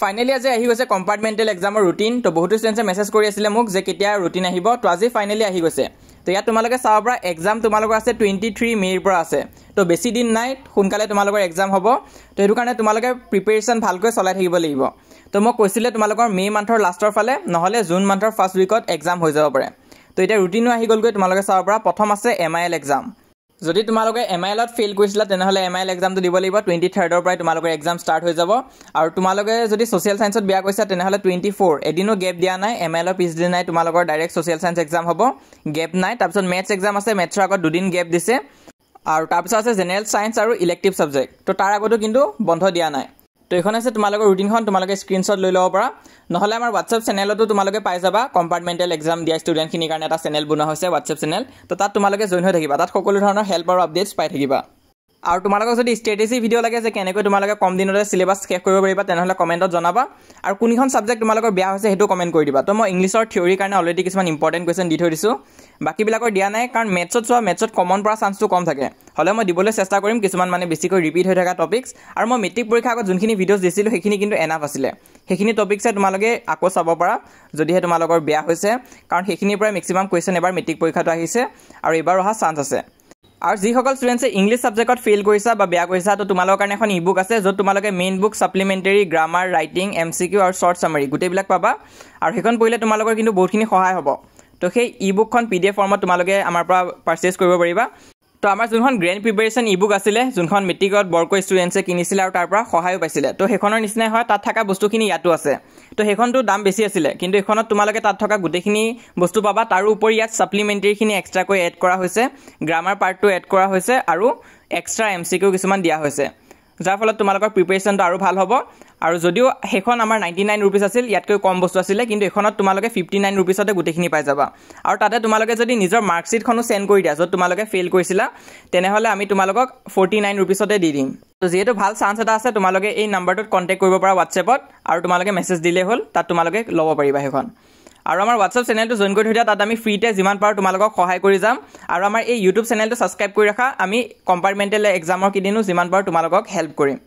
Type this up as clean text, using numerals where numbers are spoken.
Finally আজি আহি গৈছে কম্পাৰ্টমেণ্টেল এক্সামৰ ৰুটিন। তো বহুতো ষ্টুডেণ্টছে মেছেজ কৰি আছিলে মোক যে কেতিয়া ৰুটিন আহিব। তো আজি ফাইনালি আহি গৈছে। তো ইয়াত তোমালোকে চাব পৰা এক্সাম তোমালোকৰ আছে 23 মে'ৰ পৰা আছে। তো বেছি দিন নাই, সোনকালে তোমালোকৰ এক্সাম হ'ব। তো সেইটো কাৰণে তোমালোকে প্ৰিপেৰেশ্যন ভালকৈ চলাই থাকিব লাগিব। তো মই কৈছিলে তোমালোকৰ মে' মান্থৰ লাষ্টৰ ফালে নহ'লে জুন মান্থৰ ফাৰ্ষ্ট উইকত এক্সাম হৈ যাব পাৰে। তো এতিয়া ৰুটিনো আহি গ'লগৈ। তোমালোকে চাব পৰা প্ৰথম আছে MIL এক্সাম। যদি তোমালোকে MILত ফেইল কৰিছিলা তেনেহ'লে MIL এক্সামটো দিব লাগিব। 23ৰ পৰাই তোমালোকৰ এক্সাম ষ্টাৰ্ট হৈ যাব। আৰু তোমালোকে যদি ছ'চিয়েল ছায়েন্সত বেয়া কৰিছা তেনেহ'লে 24 এদিনো গেপ দিয়া নাই। MILৰ পিছদিনাই তোমালোকৰ ডাইৰেক্ট ছ'চিয়েল ছায়েন্স এক্সাম হ'ব, গেপ নাই। তাৰপিছত মেথছ এক্সাম আছে, মেথছৰ আগত 2 দিন গেপ দিছে। আৰু তাৰপিছত আছে জেনেৰেল ছায়েন্স আৰু ইলেক্টিভ ছাবজেক্ট। তো তাৰ আগতো কিন্তু বন্ধ দিয়া নাই। তো এইখন আছে তোমালোকৰ ৰুটিনখন, তোমালোকে স্ক্ৰীনশ্বট লৈ ল'ব পাৰা। নহ'লে আমাৰ হোৱাটছএপ চেনেলতো তোমালোকে পাই যাবা। কম্পাৰ্টমেণ্টেল এক্সাম দিয়া ষ্টুডেণ্টখিনিৰ কাৰণে এটা চেনেল বনোৱা হৈছে, হোৱাটছএপ চেনেল। তো তাত তোমালোকে জইন হৈ থাকিবা। তাত সকলো ধৰণৰ হেল্প আৰু আপডেটছ পাই থাকিবা। আৰু তোমালোকক যদি ষ্ট্ৰেটেজি ভিডিঅ' লাগে যে কেনেকৈ তোমালোকে কম দিনতে চিলেবাছ শেষ কৰিব পাৰিবা তেনেহ'লে কমেণ্টত জনাবা। আৰু কোনখন ছাবজেক্ট তোমালোকৰ বেয়া হৈছে সেইটো কমেণ্ট কৰি দিবা। তো মই ইংলিছৰ থিয়ৰীৰ কাৰণে অলৰেডি কিছুমান ইম্পৰ্টেণ্ট কুৱেশ্যন দি থৈ দিছোঁ, বাকীবিলাকৰ দিয়া নাই। কাৰণ মেথছত চোৱা, মেথছত কমন পৰা চান্সটো কম থাকে। হ'লে মই দিবলৈ চেষ্টা কৰিম কিছুমান মানে বেছিকৈ ৰিপিট হৈ থকা টপিক্স। আৰু মই মেট্ৰিক পৰীক্ষাৰ আগত যোনখিনি ভিডিঅ'জ দিছিলোঁ সেইখিনি কিন্তু এনাফ আছিলে। সেইখিনি টপিক্সে তোমালোকে আকৌ চাব পাৰা যদিহে তোমালোকৰ বেয়া হৈছে। কাৰণ সেইখিনিৰ পৰাই মেক্সিমাম কুৱেশ্যন এবাৰ মেট্ৰিক পৰীক্ষাটো আহিছে আৰু এইবাৰ অহা চান্স আছে। আৰু যিসকল ষ্টুডেণ্টছে ইংলিছ ছাবজেক্টত ফেইল কৰিছা বা বেয়া কৰিছা, তো তোমালোকৰ কাৰণে এখন ই-বুক আছে য'ত তোমালোকে main book, supplementary, grammar, writing, MCQ আৰু শ্বৰ্ট ছামাৰী গোটেইবিলাক পাবা। আৰু সেইখন পঢ়িলে তোমালোকৰ কিন্তু বহুতখিনি সহায় হ'ব। তো সেই ই-বুকখন PDF ফৰ্মত তোমালোকে আমাৰ পৰা পাৰ্চেছ কৰিব পাৰিবা। তো আমাৰ যোনখন গ্ৰেণ্ড প্ৰিপেৰেশ্যন ই-বুক আছিলে, যোনখন মেট্ৰিকত বৰকৈ ষ্টুডেণ্টছে কিনিছিলে আৰু তাৰ পৰা সহায়ো পাইছিলে, তো সেইখনৰ নিচিনাই হয়। তাত থকা বস্তুখিনি ইয়াতো আছে। তো সেইখনটো দাম বেছি আছিলে, কিন্তু এইখনত তোমালোকে তাত থকা গোটেইখিনি বস্তু পাবা। তাৰোপৰি ইয়াত ছাপ্লিমেণ্টেৰীখিনি এক্সট্ৰাকৈ এড কৰা হৈছে, গ্ৰামাৰ পাৰ্টটো এড কৰা হৈছে আৰু এক্সট্ৰা MCQ কিছুমান দিয়া হৈছে, যাৰ ফলত তোমালোকৰ প্ৰিপেৰেশ্যনটো আৰু ভাল হ'ব। আৰু যদিও সেইখন আমাৰ 99 ৰুপিজ আছিল, ইয়াতকৈ কম বস্তু আছিলে, কিন্তু এইখনত তোমালোকে 59 ৰুপিজতে গোটেইখিনি পাই যাবা। আৰু তাতে তোমালোকে যদি নিজৰ মাৰ্কশ্বিটখনো চেণ্ড কৰি দিয়া য'ত তোমালোকে ফেইল কৰিছিলা, তেনেহ'লে আমি তোমালোকক 49 ৰুপিজতে দি দিম। তো যিহেতু ভাল চান্স এটা আছে, তোমালোকে এই নাম্বাৰটোত কণ্টেক্ট কৰিব পাৰা হোৱাটছএপত, আৰু তোমালোকে মেছেজ দিলেই হ'ল, তাত তোমালোকে ল'ব পাৰিবা সেইখন। আৰু আমাৰ হোৱাটছএপ চেনেলটো জইন কৰি থৈ দিয়া, তাত আমি ফ্ৰীতে যিমান পাৰোঁ তোমালোকক সহায় কৰি যাম। আৰু আমাৰ এই ইউটিউব চেনেলটো ছাবস্ক্ৰাইব কৰি ৰাখা, আমি কম্পাৰ্টমেণ্টেল এক্সামৰ কেইদিনো যিমান পাৰোঁ তোমালোকক হেল্প কৰিম।